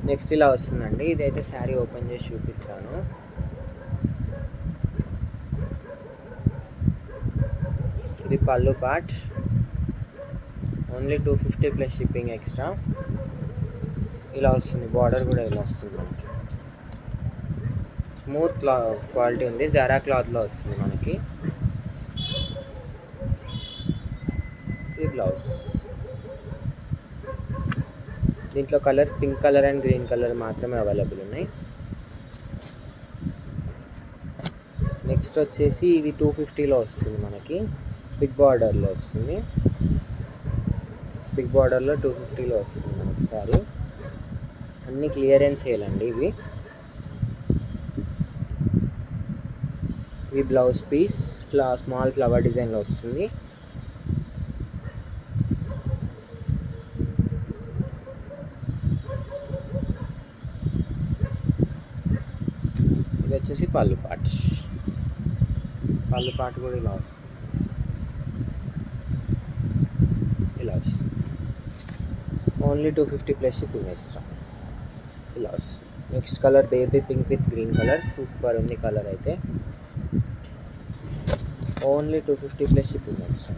Next ఇలా వస్తుందండి. ఇదైతే శారీ ఓపెన్ చేసి చూపిస్తాను. ఇది పళ్ళు part. Only 250 plus shipping extra. ఇలా వస్తుంది. బార్డర్ కూడా ఇలా వస్తుంది మనకి. స్మూత్ క్వాలిటీ ఉంది. జారా క్లాత్లో వస్తుంది మనకి. ఇది బ్లౌజ్. దీంట్లో colour pink colour and green colour మాత్రమే అవైలబుల్ ఉన్నాయి. నెక్స్ట్ వచ్చేసి ఇది 250లో వస్తుంది మనకి. బిగ్ బార్డర్లో వస్తుంది. బిగ్ బార్డర్లో 250లో వస్తుంది మనకి సారీ. అన్నీ క్లియరెన్స్ చేయాలండి ఇవి. ఇది బ్లౌజ్ పీస్. స్మాల్ ఫ్లవర్ డిజైన్లో వస్తుంది. ఇది వచ్చేసి పళ్ళు పార్ట్. పళ్ళు పార్ట్ కూడా ఇలా వస్తుంది. ఇలా వస్తుంది. Only 250 plus shipping extra. ఇలా వస్తుంది. Next colour baby pink with green colour. Super ఉంది కలర్ అయితే. Only 250 plus shipping extra.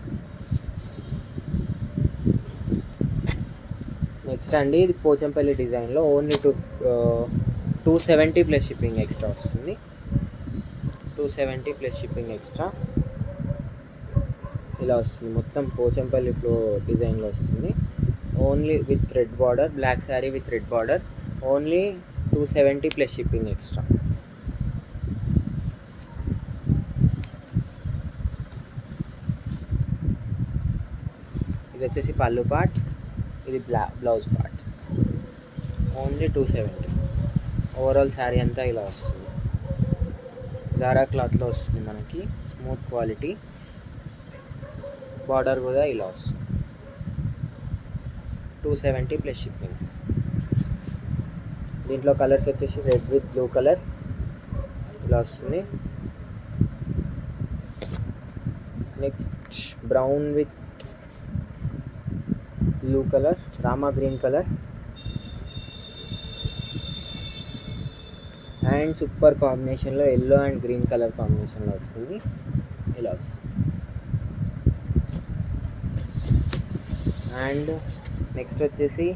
Next అండి ఇది పోచంపల్లి డిజైన్లో ఓన్లీ 270 ప్లస్ షిప్పింగ్ ఎక్స్ట్రా వస్తుంది. 270 ప్లస్ షిప్పింగ్ ఎక్స్ట్రా. ఇలా వస్తుంది. మొత్తం పోచంపల్లి డిజైన్లో వస్తుంది. Only with red border. Black sari with red border. Only 270 plus shipping extra. ఇది వచ్చేసి పళ్ళు పార్ట్. ఇది blouse part. Only 270. Overall sari అంతా ఇలా వస్తుంది. జారా క్లాత్లో వస్తుంది మనకి. Smooth quality. బార్డర్ కూడా ఇలా వస్తుంది. 270 ప్లస్ షిప్పింగ్. దీంట్లో కలర్స్ వచ్చేసి రెడ్ విత్ బ్లూ కలర్ ఇలా వస్తుంది. Next brown with blue colour. Rama green colour. And super కాంబినేషన్లో ఎల్లో అండ్ గ్రీన్ కలర్ కాంబినేషన్లో వస్తుంది. ఇలా వస్తుంది. అండ్ నెక్స్ట్ వచ్చేసి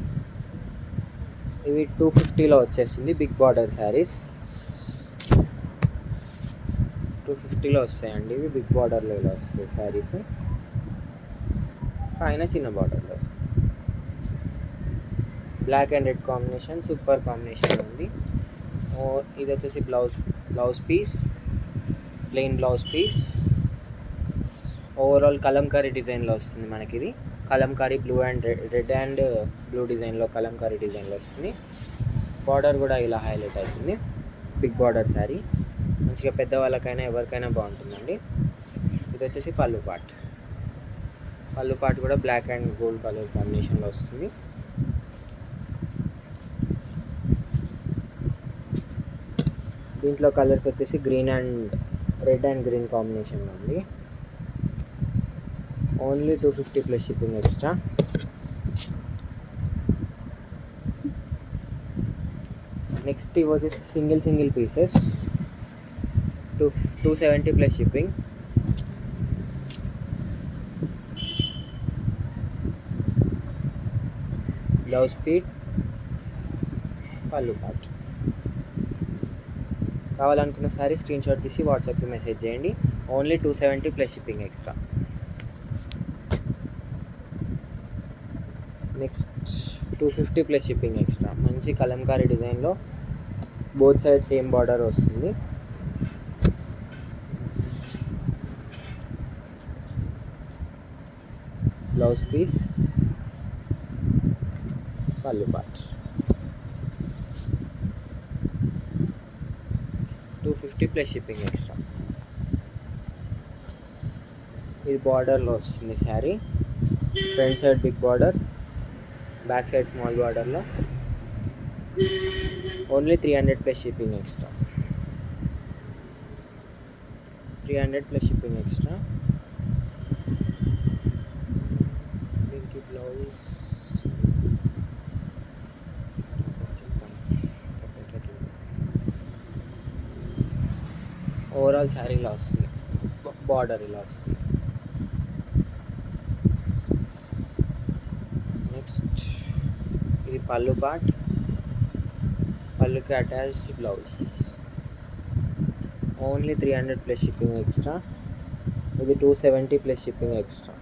ఇవి 250లో వచ్చేసింది. బిగ్ బార్డర్ శారీస్ 250లో వస్తాయండి. ఇవి బిగ్ బార్డర్లో ఇలా వస్తాయి శారీస్. పైన చిన్న బార్డర్లో వస్తుంది. Black and red combination. Super combination ఉంది. ఇది వచ్చేసి blouse piece. Plain blouse piece. Overall Kalamkari డిజైన్లో వస్తుంది మనకి. ఇది Kalamkari blue and red and blue డిజైన్లో కలంకారీ డిజైన్లో వస్తుంది. బార్డర్ కూడా ఇలా హైలైట్ అవుతుంది. Big border sari. మంచిగా పెద్దవాళ్ళకైనా ఎవరికైనా బాగుంటుందండి. ఇది వచ్చేసి పళ్ళు పార్ట్. పళ్ళు పార్ట్ కూడా బ్లాక్ అండ్ గోల్డ్ కలర్ కాంబినేషన్లో వస్తుంది. దీంట్లో కలర్స్ వచ్చేసి green and red and green కాంబినేషన్లో ఉంది. Only 250 plus shipping extra. Next ఇవి వచ్చేసి single pieces. 270 plus shipping. Blouse piece. పళ్ళు పార్ట్. కావాలనుకున్న సారీ స్క్రీన్ షాట్ తీసి వాట్సాప్కి మెసేజ్ చేయండి. Only 270 plus shipping extra. Next 250 plus shipping extra. మంచి కలంకారీ డిజైన్లో బోత్ సైడ్ సేమ్ బార్డర్ వస్తుంది. Blouse piece. పళ్ళు పార్ట్. 250 plus shipping extra. ఇది బార్డర్లో వస్తుంది sari. Front side big border, back side small బార్డర్లో. Only 300 plus shipping extra. 300 plus shipping extra. దీనికి blouse overall sari ఇలా వస్తుంది, బార్డర్ ఇలా వస్తుంది. నెక్స్ట్ ఇది పళ్ళు పార్ట్, పళ్ళుకి attached blouse. Only 300 plus shipping extra. ఇది 270 ప్లస్ షిప్పింగ్ ఎక్స్ట్రా.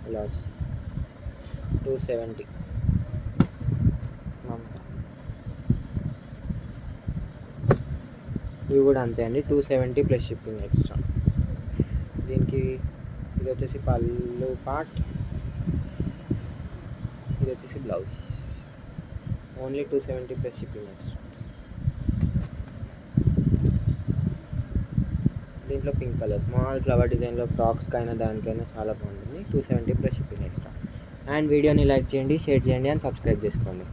ఇలా వస్తుంది 270. ఇవి కూడా అంతే అండి, 270 ప్లస్ షిప్పింగ్ ఎక్స్ట్రా. దీనికి ఇది వచ్చేసి పళ్ళు పార్ట్, ఇది వచ్చేసి blouse. Only 270 plus shipping extra. దీంట్లో పింక్ కలర్ స్మాల్ ఫ్లవర్ డిజైన్లో ఫ్రాక్స్కి అయినా దానికైనా చాలా బాగుంటుంది. 270 ప్లస్ షిప్పింగ్ ఎక్స్ట్రా. అండ్ వీడియోని లైక్ చేయండి, షేర్ చేయండి అండ్ సబ్స్క్రైబ్ చేసుకోండి.